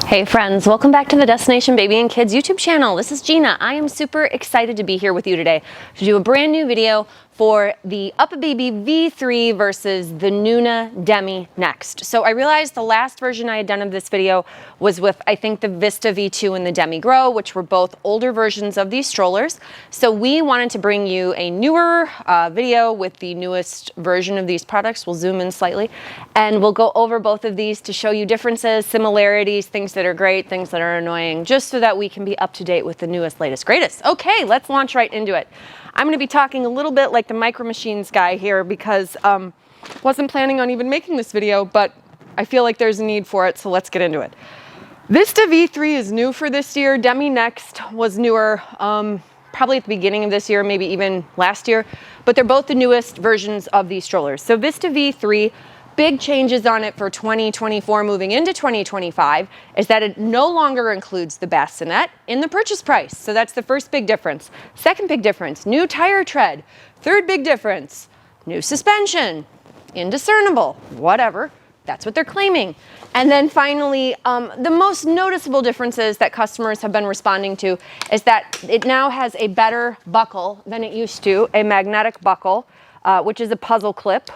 Hey friends, welcome back to the Destination Baby and Kids YouTube channel. This is Gina. I am super excited to be here with you today to do a brand new video for the UppaBaby V3 versus the NUNA Demi Next. So I realized the last version I had done of this video was with, I think, the Vista V2 and the Demi Grow, which were both older versions of these strollers. So we wanted to bring you a newer video with the newest version of these products. We'll zoom in slightly and we'll go over both of these to show you differences, similarities, things that are great, things that are annoying, just so that we can be up to date with the newest, latest, greatest. Okay, let's launch right into it. I'm going to be talking a little bit like the Micro Machines guy here because wasn't planning on even making this video, but I feel like there's a need for it, so let's get into it. Vista V3 is new for this year. Demi Next was newer, probably at the beginning of this year, maybe even last year, but they're both the newest versions of these strollers. So Vista V3, big changes on it for 2024 moving into 2025 is that it no longer includes the bassinet in the purchase price. So that's the first big difference. Second big difference, new tire tread. Third big difference, new suspension, indiscernible, whatever. That's what they're claiming. And then finally, the most noticeable differences that customers have been responding to is that it now has a better buckle than it used to, a magnetic buckle, which is a puzzle clip,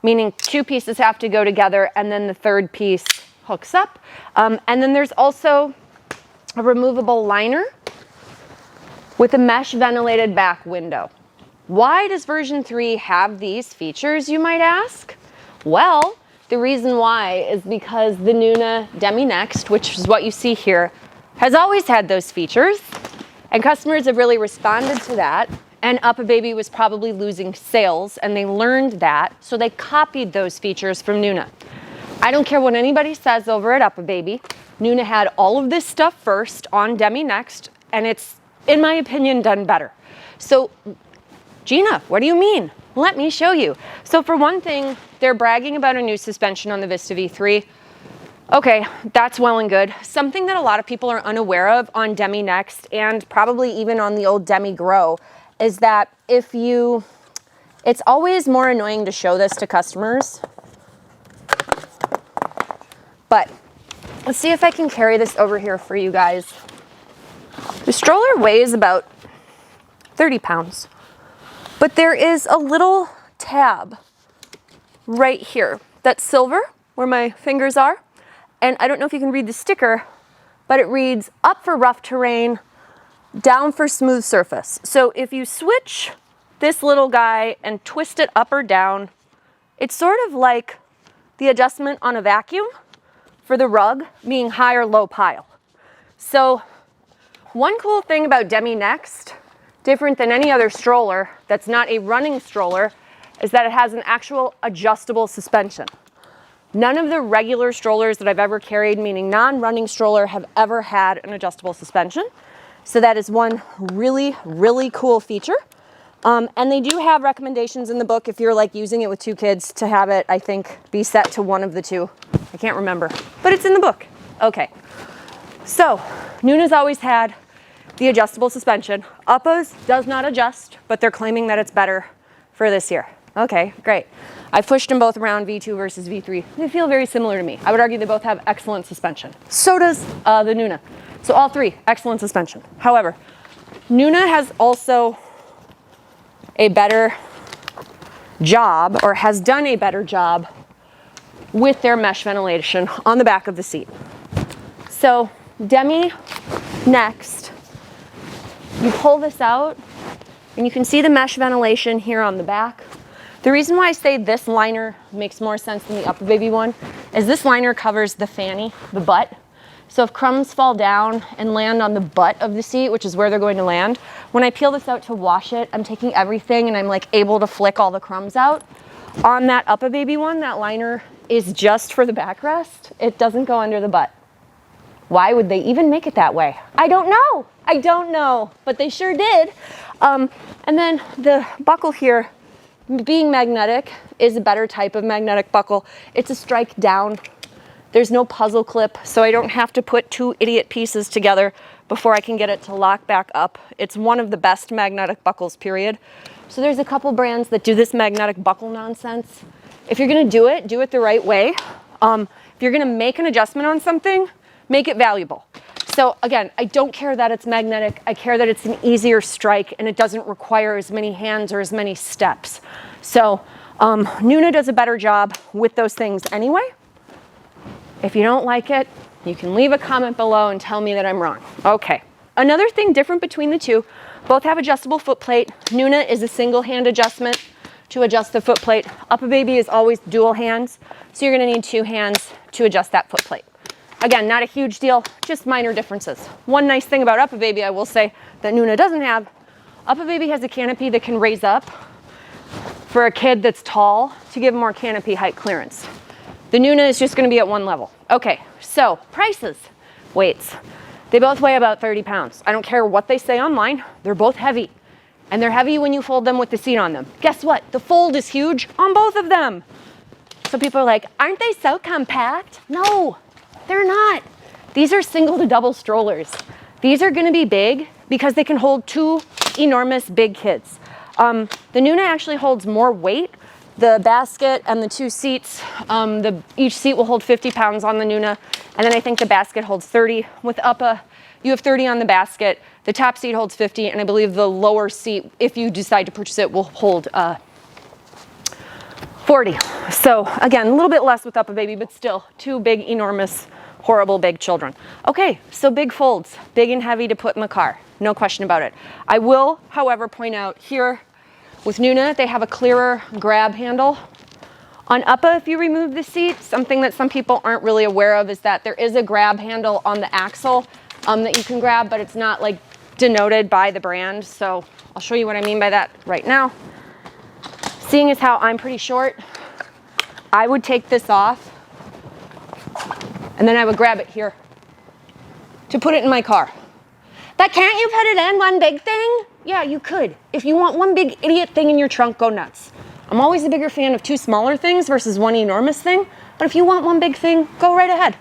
meaning two pieces have to go together and then the third piece hooks up. And then there's also a removable liner with a mesh ventilated back window. Why does version 3 have these features, you might ask? Well, the reason why is because the NUNA Demi Next, which is what you see here, has always had those features, and customers have really responded to that. And UppaBaby was probably losing sales, and they learned that, so they copied those features from NUNA. I don't care what anybody says over at UppaBaby. NUNA had all of this stuff first on Demi Next, and it's, in my opinion, done better. So, Gina, what do you mean? Let me show you. So for one thing, they're bragging about a new suspension on the Vista V3. Okay, that's well and good. Something that a lot of people are unaware of on Demi Next, and probably even on the old Demi Grow, is that it's always more annoying to show this to customers, but let's see if I can carry this over here for you guys. The stroller weighs about 30 pounds, but there is a little tab right here that's silver where my fingers are, and I don't know if you can read the sticker, but it reads up for rough terrain, down for smooth surface. So if you switch this little guy and twist it up or down, it's sort of like the adjustment on a vacuum for the rug being high or low pile. So one cool thing about Demi Next, different than any other stroller that's not a running stroller, is that it has an actual adjustable suspension. None of the regular strollers that I've ever carried, meaning non-running stroller, have ever had an adjustable suspension. So that is one really, really cool feature. And they do have recommendations in the book if you're like using it with two kids to have it, I think, be set to one of the two. I can't remember, but it's in the book. Okay. So NUNA's always had the adjustable suspension. Uppa's does not adjust, but they're claiming that it's better for this year. Okay, great. I've pushed them both around, V2 versus V3. They feel very similar to me. I would argue they both have excellent suspension. So does the NUNA. So all three, excellent suspension. However, NUNA has also a better job, or has done a better job, with their mesh ventilation on the back of the seat. So Demi Next, you pull this out, and you can see the mesh ventilation here on the back. The reason why I say this liner makes more sense than the UppaBaby one is this liner covers the fanny, the butt. So if crumbs fall down and land on the butt of the seat, which is where they're going to land, when I peel this out to wash it, I'm taking everything and I'm like able to flick all the crumbs out. On that UppaBaby one, that liner is just for the backrest. It doesn't go under the butt. Why would they even make it that way? I don't know, but they sure did. And then the buckle here, being magnetic, is a better type of magnetic buckle. It's a strike down. There's no puzzle clip, so I don't have to put two idiot pieces together before I can get it to lock back up. It's one of the best magnetic buckles, period. So there's a couple brands that do this magnetic buckle nonsense. If you're gonna do it the right way. If you're gonna make an adjustment on something, make it valuable. So again, I don't care that it's magnetic. I care that it's an easier strike and it doesn't require as many hands or as many steps. So NUNA does a better job with those things anyway. If you don't like it, you can leave a comment below and tell me that I'm wrong. Okay, another thing different between the two, both have adjustable foot plate. NUNA is a single hand adjustment to adjust the foot plate. UppaBaby is always dual hands, so you're gonna need 2 hands to adjust that foot plate. Again, not a huge deal, just minor differences. One nice thing about UppaBaby, I will say, that NUNA doesn't have, UppaBaby has a canopy that can raise up for a kid that's tall to give more canopy height clearance. The NUNA is just gonna be at 1 level. Okay, so prices, weights. They both weigh about 30 pounds. I don't care what they say online, they're both heavy. And they're heavy when you fold them with the seat on them. Guess what? The fold is huge on both of them. So people are like, aren't they so compact? No, they're not. These are single to double strollers. These are gonna be big because they can hold 2 enormous big kids. The NUNA actually holds more weight. The basket and the 2 seats, each seat will hold 50 pounds on the NUNA, and then I think the basket holds 30. With Uppa, you have 30 on the basket, the top seat holds 50, and I believe the lower seat, if you decide to purchase it, will hold 40. So again, a little bit less with UppaBaby, but still 2 big, enormous, horrible big children. Okay, so big folds, big and heavy to put in the car, no question about it. I will, however, point out here, with NUNA, they have a clearer grab handle. On Uppa, if you remove the seat, something that some people aren't really aware of is that there is a grab handle on the axle that you can grab, but it's not like denoted by the brand. So I'll show you what I mean by that right now. Seeing as how I'm pretty short, I would take this off and then I would grab it here to put it in my car. But can't you put it in one big thing? Yeah, you could. If you want one big idiot thing in your trunk, go nuts. I'm always a bigger fan of 2 smaller things versus 1 enormous thing, but if you want one big thing, go right ahead.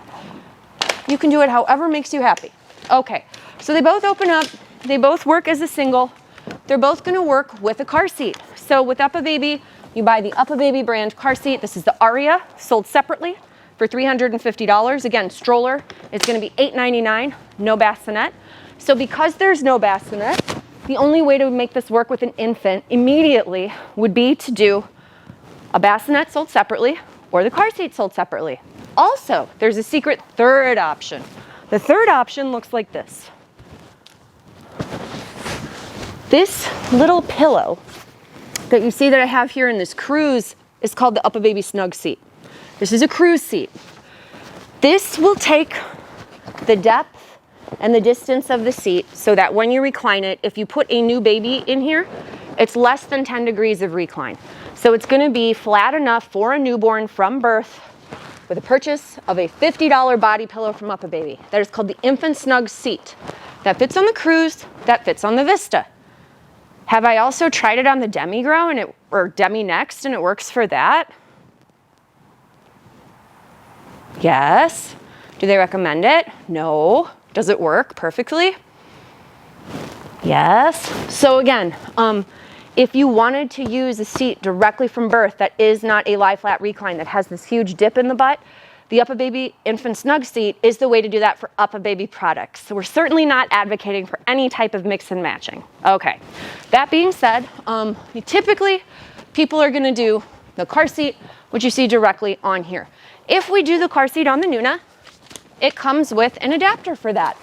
You can do it however makes you happy. Okay, so they both open up, they both work as a single, they're both gonna work with a car seat. So with UppaBaby, you buy the UppaBaby brand car seat. This is the Aria, sold separately for $350. Again, stroller is gonna be $8.99, no bassinet. So because there's no bassinet, the only way to make this work with an infant immediately would be to do a bassinet sold separately or the car seat sold separately. Also, there's a secret third option. The third option looks like this. This little pillow that you see that I have here in this cruise is called the UppaBaby Snug Seat. This is a cruise seat. This will take the depth and the distance of the seat so that when you recline it, if you put a new baby in here, it's less than 10 degrees of recline. So it's gonna be flat enough for a newborn from birth with a purchase of a $50 body pillow from UppaBaby. That is called the Infant Snug Seat. That fits on the Cruise, that fits on the Vista. Have I also tried it on the Demi Grow or Demi Next and it works for that? Yes. Do they recommend it? No. Does it work perfectly? Yes. So again, if you wanted to use a seat directly from birth that is not a lie flat recline that has this huge dip in the butt, the UppaBaby Infant Snug Seat is the way to do that for UppaBaby products. So we're certainly not advocating for any type of mix and matching. Okay, that being said, typically people are gonna do the car seat, which you see directly on here. If we do the car seat on the NUNA, it comes with an adapter for that.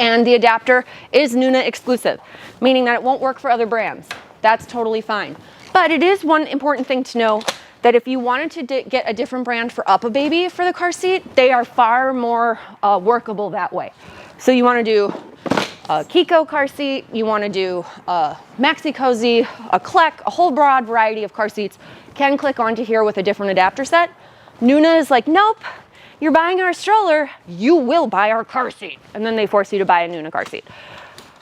And the adapter is NUNA exclusive, meaning that it won't work for other brands. That's totally fine. But it is one important thing to know that if you wanted to get a different brand for UppaBaby for the car seat, they are far more workable that way. So you wanna do a Kiko car seat, you wanna do a Maxi Cozy, a Kleck, a whole broad variety of car seats can click onto here with a different adapter set. NUNA is like, nope, you're buying our stroller, you will buy our car seat. And then they force you to buy a NUNA car seat.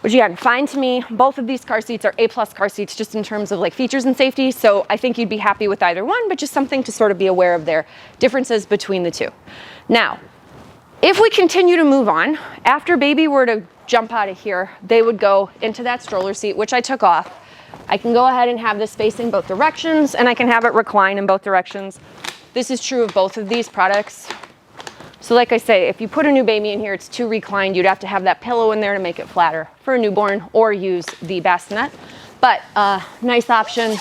Which again, fine to me. Both of these car seats are A+ car seats just in terms of like features and safety. So I think you'd be happy with either one, but just something to sort of be aware of their differences between the two. Now, if we continue to move on, after baby were to jump out of here, they would go into that stroller seat, which I took off. I can go ahead and have this facing both directions and I can have it recline in both directions. This is true of both of these products. So like I say, if you put a new baby in here, it's too reclined. You'd have to have that pillow in there to make it flatter for a newborn, or use the bassinet. But nice option,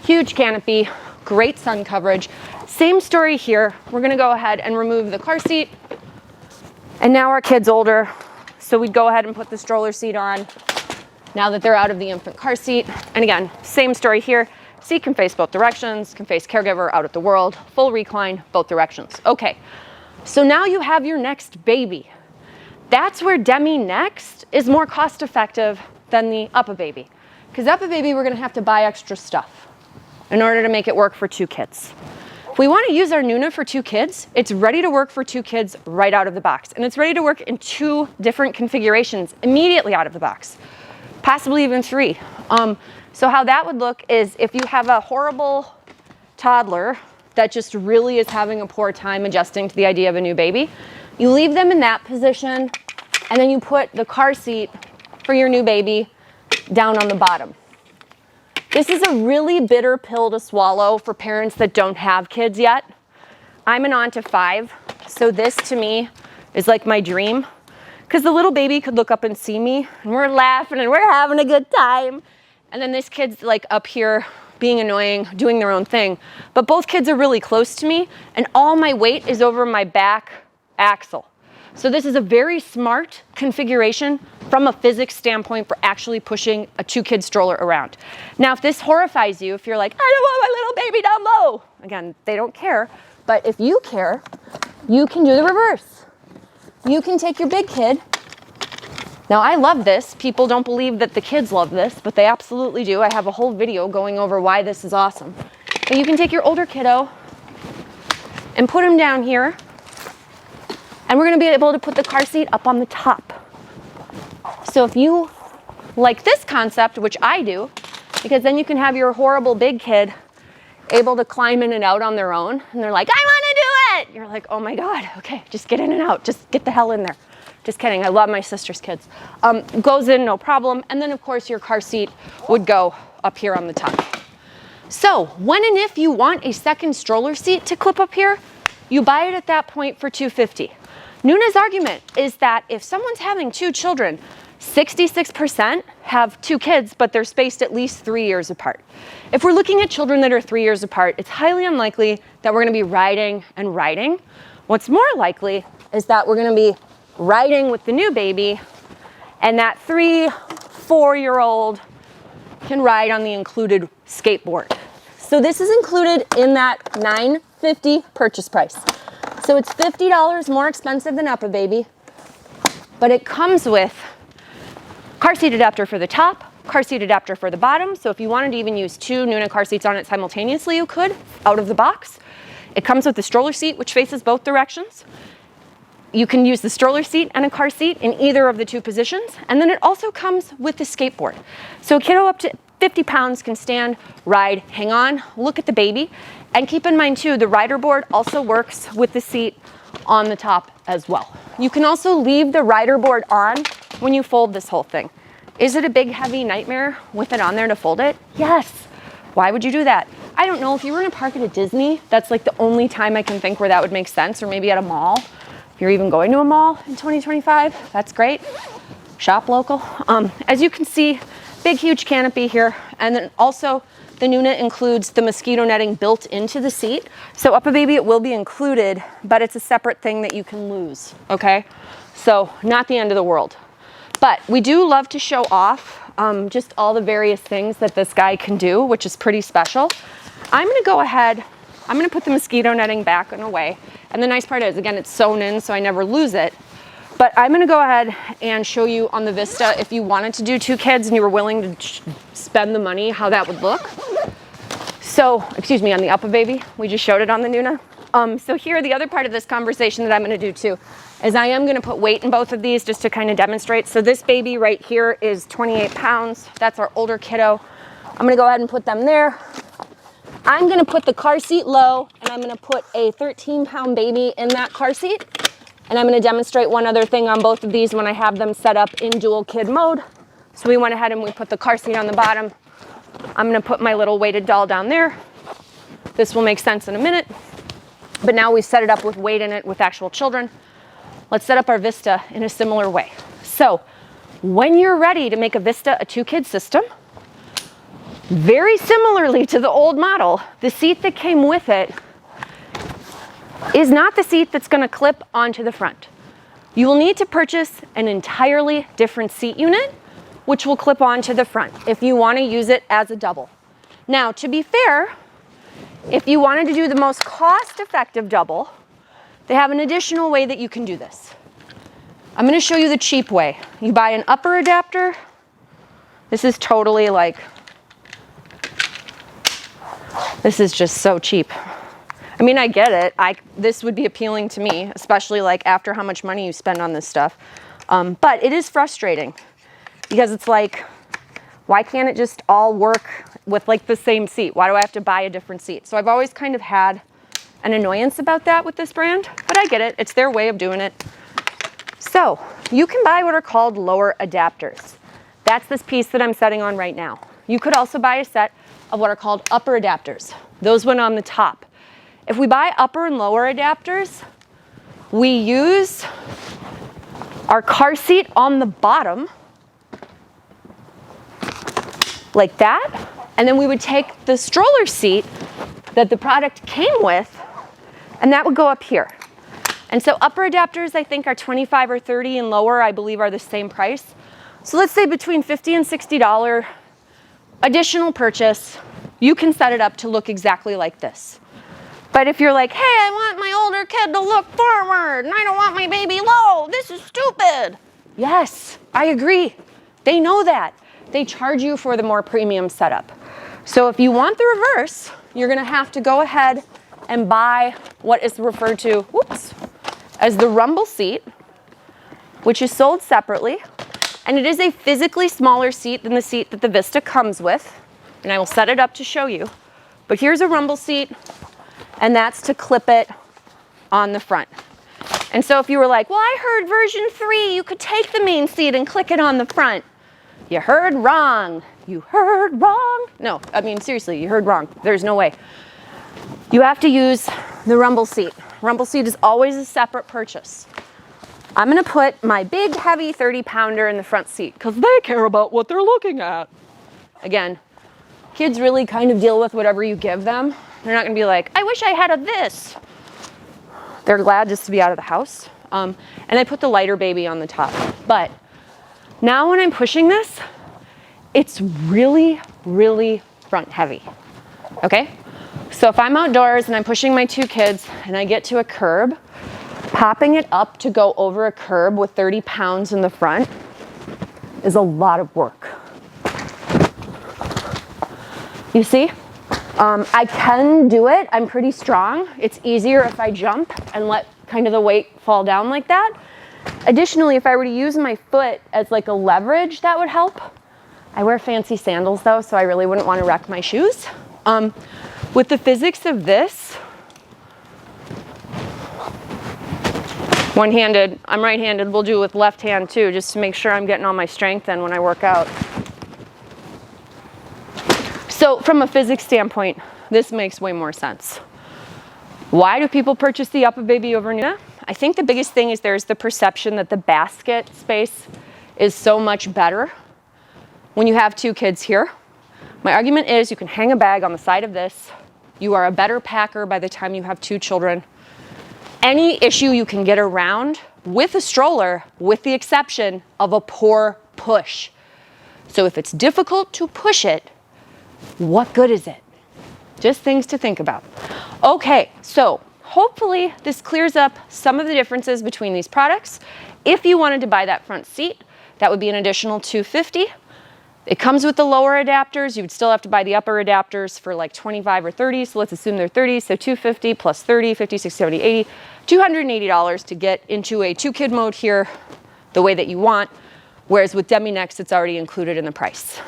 huge canopy, great sun coverage. Same story here. We're gonna go ahead and remove the car seat. And now our kid's older, so we'd go ahead and put the stroller seat on now that they're out of the infant car seat. And again, same story here. Seat can face both directions, can face caregiver, out at the world, full recline, both directions. Okay, so now you have your next baby. That's where Demi Next is more cost effective than the UppaBaby. Because UppaBaby, we're gonna have to buy extra stuff in order to make it work for 2 kids. If we wanna use our NUNA for 2 kids, it's ready to work for 2 kids right out of the box. And it's ready to work in 2 different configurations immediately out of the box, possibly even 3. So how that would look is if you have a horrible toddler that just really is having a poor time adjusting to the idea of a new baby, you leave them in that position, and then you put the car seat for your new baby down on the bottom. This is a really bitter pill to swallow for parents that don't have kids yet. I'm an aunt of 5, so this to me is like my dream, because the little baby could look up and see me, and we're laughing and we're having a good time. And then this kid's like up here being annoying, doing their own thing. But both kids are really close to me, and all my weight is over my back axle. So this is a very smart configuration from a physics standpoint for actually pushing a 2-kid stroller around. Now, if this horrifies you, if you're like, I don't want my little baby down low. Again, they don't care. But if you care, you can do the reverse. You can take your big kid. Now, I love this. People don't believe that the kids love this, but they absolutely do. I have a whole video going over why this is awesome. But you can take your older kiddo and put him down here, and we're gonna be able to put the car seat up on the top. So if you like this concept, which I do, because then you can have your horrible big kid able to climb in and out on their own, and they're like, I wanna do it! You're like, oh my God, okay, just get in and out. Just get the hell in there. Just kidding, I love my sister's kids. Goes in, no problem. And then of course your car seat would go up here on the top. So when and if you want a second stroller seat to clip up here, you buy it at that point for $250. NUNA's argument is that if someone's having 2 children, 66% have 2 kids, but they're spaced at least 3 years apart. If we're looking at children that are 3 years apart, it's highly unlikely that we're gonna be riding and riding. What's more likely is that we're gonna be riding with the new baby, and that 3-4-year-old can ride on the included skateboard. So this is included in that $950 purchase price. So it's $50 more expensive than UppaBaby, but it comes with car seat adapter for the top, car seat adapter for the bottom. So if you wanted to even use 2 NUNA car seats on it simultaneously, you could, out of the box. It comes with the stroller seat, which faces both directions. You can use the stroller seat and a car seat in either of the 2 positions. And then it also comes with the skateboard. So a kiddo up to 50 pounds can stand, ride, hang on, look at the baby. And keep in mind too, the rider board also works with the seat on the top as well. You can also leave the rider board on when you fold this whole thing. Is it a big heavy nightmare with it on there to fold it? Yes. Why would you do that? I don't know, if you were in a park at a Disney, that's like the only time I can think where that would make sense, or maybe at a mall. If you're even going to a mall in 2025, that's great. Shop local. As you can see, big, huge canopy here. And then also the NUNA includes the mosquito netting built into the seat. So UppaBaby, it will be included, but it's a separate thing that you can lose, okay? So not the end of the world. But we do love to show off just all the various things that this guy can do, which is pretty special. I'm gonna go ahead, I'm gonna put the mosquito netting back and away. And the nice part is, again, it's sewn in, so I never lose it. But I'm gonna go ahead and show you on the Vista, if you wanted to do 2 kids and you were willing to spend the money, how that would look. So, excuse me, on the UppaBaby, we just showed it on the NUNA. So here, the other part of this conversation that I'm gonna do too, is I am gonna put weight in both of these just to kind of demonstrate. So this baby right here is 28 pounds. That's our older kiddo. I'm gonna go ahead and put them there. I'm gonna put the car seat low, and I'm gonna put a 13-pound baby in that car seat. And I'm gonna demonstrate one other thing on both of these when I have them set up in dual kid mode. So we went ahead and we put the car seat on the bottom. I'm gonna put my little weighted doll down there. This will make sense in a minute. but now we've set it up with weight in it with actual children. Let's set up our Vista in a similar way. So when you're ready to make a Vista a 2-kid system, very similarly to the old model, the seat that came with it is not the seat that's going to clip onto the front. You will need to purchase an entirely different seat unit, which will clip onto the front if you want to use it as a double. Now, to be fair, if you wanted to do the most cost-effective double, they have an additional way that you can do this. I'm going to show you the cheap way. You buy an upper adapter. This is totally like, this is just so cheap. I mean, I get it. This would be appealing to me, especially like after how much money you spend on this stuff. But it is frustrating because it's like, why can't it just all work with like the same seat? Why do I have to buy a different seat? So I've always kind of had an annoyance about that with this brand, but I get it. It's their way of doing it. So you can buy what are called lower adapters. That's this piece that I'm setting on right now. You could also buy a set of what are called upper adapters. Those went on the top. If we buy upper and lower adapters, we use our car seat on the bottom, like that, and then we would take the stroller seat that the product came with, and that would go up here. And so upper adapters, I think, are $25 or $30, and lower, I believe, are the same price. So let's say between $50 and $60 additional purchase, you can set it up to look exactly like this. But if you're like, hey, I want my older kid to look forward, and I don't want my baby low, this is stupid. Yes, I agree. They know that. They charge you for the more premium setup. So if you want the reverse, you're gonna have to go ahead and buy what is referred to, as the RumbleSeat, which is sold separately. And it is a physically smaller seat than the seat that the Vista comes with. And I will set it up to show you. But here's a RumbleSeat, and that's to clip it on the front. And so if you were like, well, I heard version 3, you could take the main seat and click it on the front. You heard wrong. You heard wrong. No, I mean, seriously, you heard wrong. There's no way. You have to use the RumbleSeat. RumbleSeat is always a separate purchase. I'm gonna put my big, heavy 30-pounder in the front seat because they care about what they're looking at. Again, kids really kind of deal with whatever you give them. They're not gonna be like, I wish I had a this. They're glad just to be out of the house. And I put the lighter baby on the top. But now when I'm pushing this, it's really, really front heavy, okay? So if I'm outdoors and I'm pushing my 2 kids and I get to a curb, popping it up to go over a curb with 30 pounds in the front is a lot of work. You see? I can do it. I'm pretty strong. It's easier if I jump and let kind of the weight fall down like that. Additionally, if I were to use my foot as like a leverage, that would help. I wear fancy sandals though, so I really wouldn't want to wreck my shoes. With the physics of this, one-handed, I'm right-handed, we'll do it with left hand too, just to make sure I'm getting all my strength in when I work out. So from a physics standpoint, this makes way more sense. Why do people purchase the UppaBaby over NUNA? I think the biggest thing is there's the perception that the basket space is so much better when you have 2 kids here. My argument is you can hang a bag on the side of this. You are a better packer by the time you have 2 children. Any issue you can get around with a stroller, with the exception of a poor push. So if it's difficult to push it, what good is it? Just things to think about. Okay, so hopefully this clears up some of the differences between these products. If you wanted to buy that front seat, that would be an additional $250. It comes with the lower adapters. You would still have to buy the upper adapters for like 25 or 30. So let's assume they're 30. So 250 plus 30, 50, 60, 70, 80, $280 to get into a 2-kid mode here the way that you want. Whereas with Demi Next, it's already included in the price.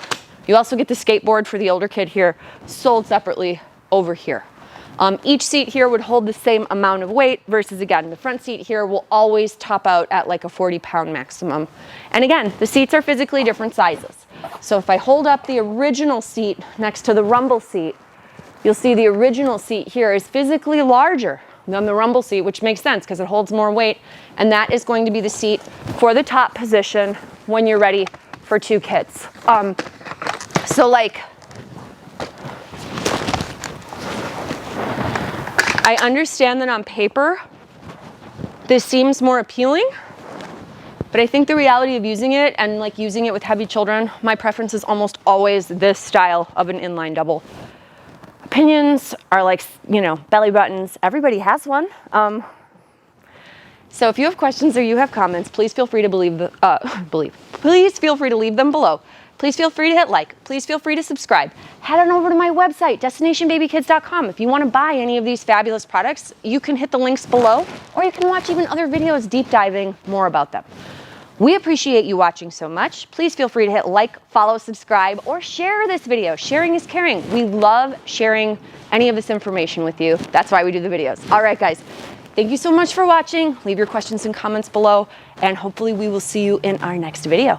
You also get the skateboard for the older kid here, sold separately over here. Each seat here would hold the same amount of weight versus, again, the front seat here will always top out at like a 40-pound maximum. And again, the seats are physically different sizes. So if I hold up the original seat next to the RumbleSeat, you'll see the original seat here is physically larger than the RumbleSeat, which makes sense because it holds more weight. And that is going to be the seat for the top position when you're ready for 2 kids. So like, I understand that on paper, this seems more appealing, but I think the reality of using it and like using it with heavy children, my preference is almost always this style of an inline double. Opinions are like, you know, belly buttons. Everybody has one. So if you have questions or you have comments, please feel free to please feel free to leave them below. Please feel free to hit like. Please feel free to subscribe. Head on over to my website, destinationbabykids.com. If you want to buy any of these fabulous products, you can hit the links below, or you can watch even other videos deep diving more about them. We appreciate you watching so much. Please feel free to hit like, follow, subscribe, or share this video. Sharing is caring. We love sharing any of this information with you. That's why we do the videos. All right, guys. Thank you so much for watching. Leave your questions and comments below, and hopefully we will see you in our next video.